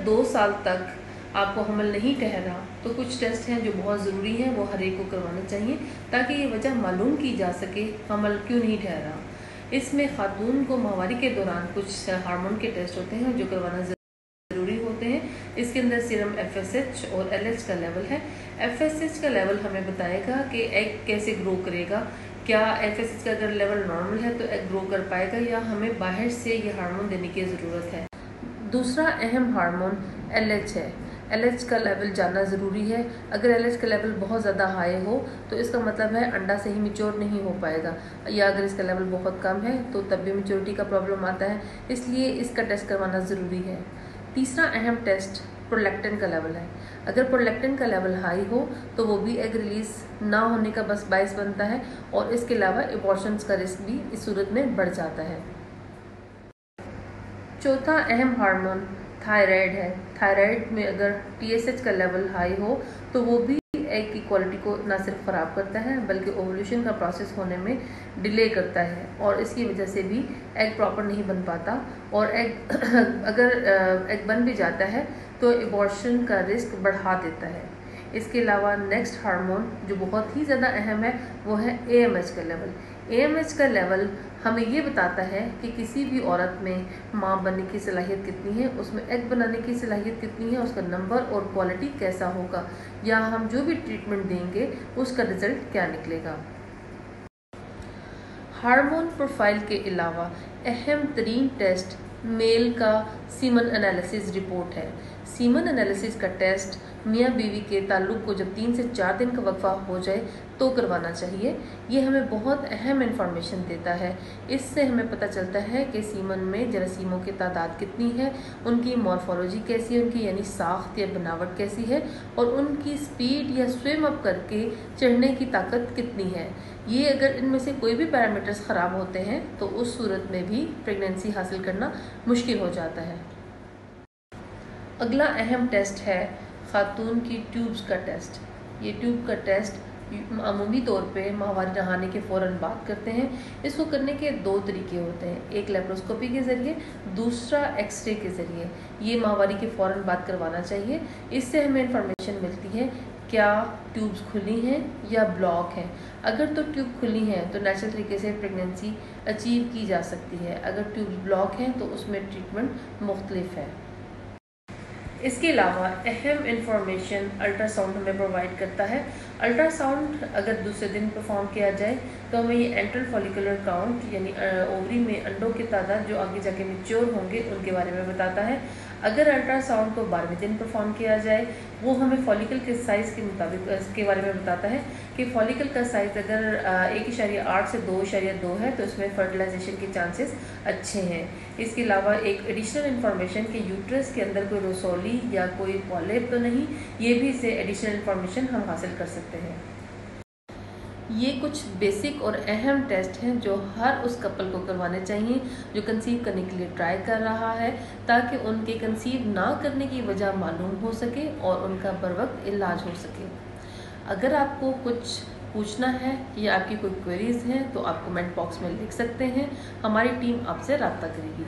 2 साल तक आपको हमल नहीं ठहरा तो कुछ टेस्ट हैं जो बहुत ज़रूरी हैं, वो हर एक को करवाना चाहिए ताकि ये वजह मालूम की जा सके हमल क्यों नहीं ठहरा। इसमें खातून को माहवारी के दौरान कुछ हार्मोन के टेस्ट होते हैं जो करवाना ज़रूरी होते हैं। इसके अंदर सीरम FSH और LH का लेवल है। FSH का लेवल हमें बताएगा कि एग कैसे ग्रो करेगा। क्या FSH का अगर लेवल नॉर्मल है तो एग ग्रो कर पाएगा या हमें बाहर से ये हार्मोन देने की ज़रूरत है। दूसरा अहम हार्मोन LH है। LH का लेवल जानना ज़रूरी है। अगर LH का लेवल बहुत ज़्यादा हाई हो तो इसका मतलब है अंडा सही मैच्योर नहीं हो पाएगा, या अगर इसका लेवल बहुत कम है तो तब भी मैच्योरिटी का प्रॉब्लम आता है, इसलिए इसका टेस्ट करवाना ज़रूरी है। तीसरा अहम टेस्ट प्रोलैक्टिन का लेवल है। अगर प्रोलैक्टिन का लेवल हाई हो तो वो भी एग रिलीज ना होने का बस बायस बनता है और इसके अलावा एबॉर्शंस का रिस्क भी इस सूरत में बढ़ जाता है। चौथा अहम हार्मोन थायराइड है। थायराइड में अगर TSH का लेवल हाई हो तो वो भी एग की क्वालिटी को ना सिर्फ ख़राब करता है बल्कि ओवुलेशन का प्रोसेस होने में डिले करता है और इसकी वजह से भी एग प्रॉपर नहीं बन पाता और एग अगर एग बन भी जाता है तो एबॉर्शन का रिस्क बढ़ा देता है। इसके अलावा नेक्स्ट हार्मोन जो बहुत ही ज़्यादा अहम है वो है AMH का लेवल। AMH का लेवल हमें ये बताता है कि किसी भी औरत में माँ बनने की सलाहियत कितनी है, उसमें एग बनाने की सलाहियत कितनी है, उसका नंबर और क्वालिटी कैसा होगा, या हम जो भी ट्रीटमेंट देंगे उसका रिजल्ट क्या निकलेगा। हार्मोन प्रोफाइल के अलावा अहम तरीन टेस्ट मेल का सीमन एनालिसिस रिपोर्ट है। सीमन एनालिसिस का टेस्ट मियाँ बीवी के ताल्लुक़ को जब 3 से 4 दिन का वक्फा हो जाए तो करवाना चाहिए। ये हमें बहुत अहम इंफॉर्मेशन देता है। इससे हमें पता चलता है कि सीमन में जरासीमों की तादाद कितनी है, उनकी मॉर्फोलॉजी कैसी है, उनकी यानी साख्त या बनावट कैसी है और उनकी स्पीड या स्विम अप करके चढ़ने की ताकत कितनी है। ये अगर इनमें से कोई भी पैरामीटर्स ख़राब होते हैं तो उस सूरत में भी प्रेगनेंसी हासिल करना मुश्किल हो जाता है। अगला अहम टेस्ट है खातून की ट्यूब्स का टेस्ट। ये ट्यूब का टेस्ट अमूमी तौर पे माहवारी नहाने के फ़ौरन बाद करते हैं। इसको करने के 2 तरीके होते हैं, एक लेप्रोस्कोपी के ज़रिए, दूसरा एक्सरे के ज़रिए। ये माहवारी के फ़ौरन बाद करवाना चाहिए। इससे हमें इंफॉर्मेशन मिलती है क्या ट्यूब्स खुली हैं या ब्लॉक हैं। अगर तो ट्यूब खुली हैं तो नेचुरल तरीके से प्रेगनेंसी अचीव की जा सकती है, अगर ट्यूब्स ब्लॉक हैं तो उसमें ट्रीटमेंट मुख्तलिफ है। इसके अलावा अहम इंफॉर्मेशन अल्ट्रासाउंड हमें प्रोवाइड करता है। अल्ट्रासाउंड अगर दूसरे दिन परफॉर्म किया जाए तो हमें ये एंट्रल फॉलिकुलर काउंट यानी ओवरी में अंडों की तादाद जो आगे जाके मैच्योर होंगे उनके बारे में बताता है। अगर अल्ट्रासाउंड को 12वें दिन परफॉर्म किया जाए वो हमें फॉलिकल के साइज़ के मुताबिक इसके बारे में बताता है कि फॉलिकल का साइज़ अगर 1.8 से 2.2 है तो इसमें फर्टिलाइजेशन के चांसेस अच्छे हैं। इसके अलावा एक एडिशनल इन्फॉर्मेशन कि यूट्रस के अंदर कोई रसौली या कोई पॉलिप तो नहीं, ये भी इससे एडिशनल इन्फॉर्मेशन हम हासिल कर सकते हैं। ये कुछ बेसिक और अहम टेस्ट हैं जो हर उस कपल को करवाने चाहिए जो कंसीव करने के लिए ट्राई कर रहा है, ताकि उनके कंसीव ना करने की वजह मालूम हो सके और उनका बर वक्त इलाज हो सके। अगर आपको कुछ पूछना है या आपकी कोई क्वेरीज हैं तो आप कमेंट बॉक्स में लिख सकते हैं, हमारी टीम आपसे रब्ता करेगी।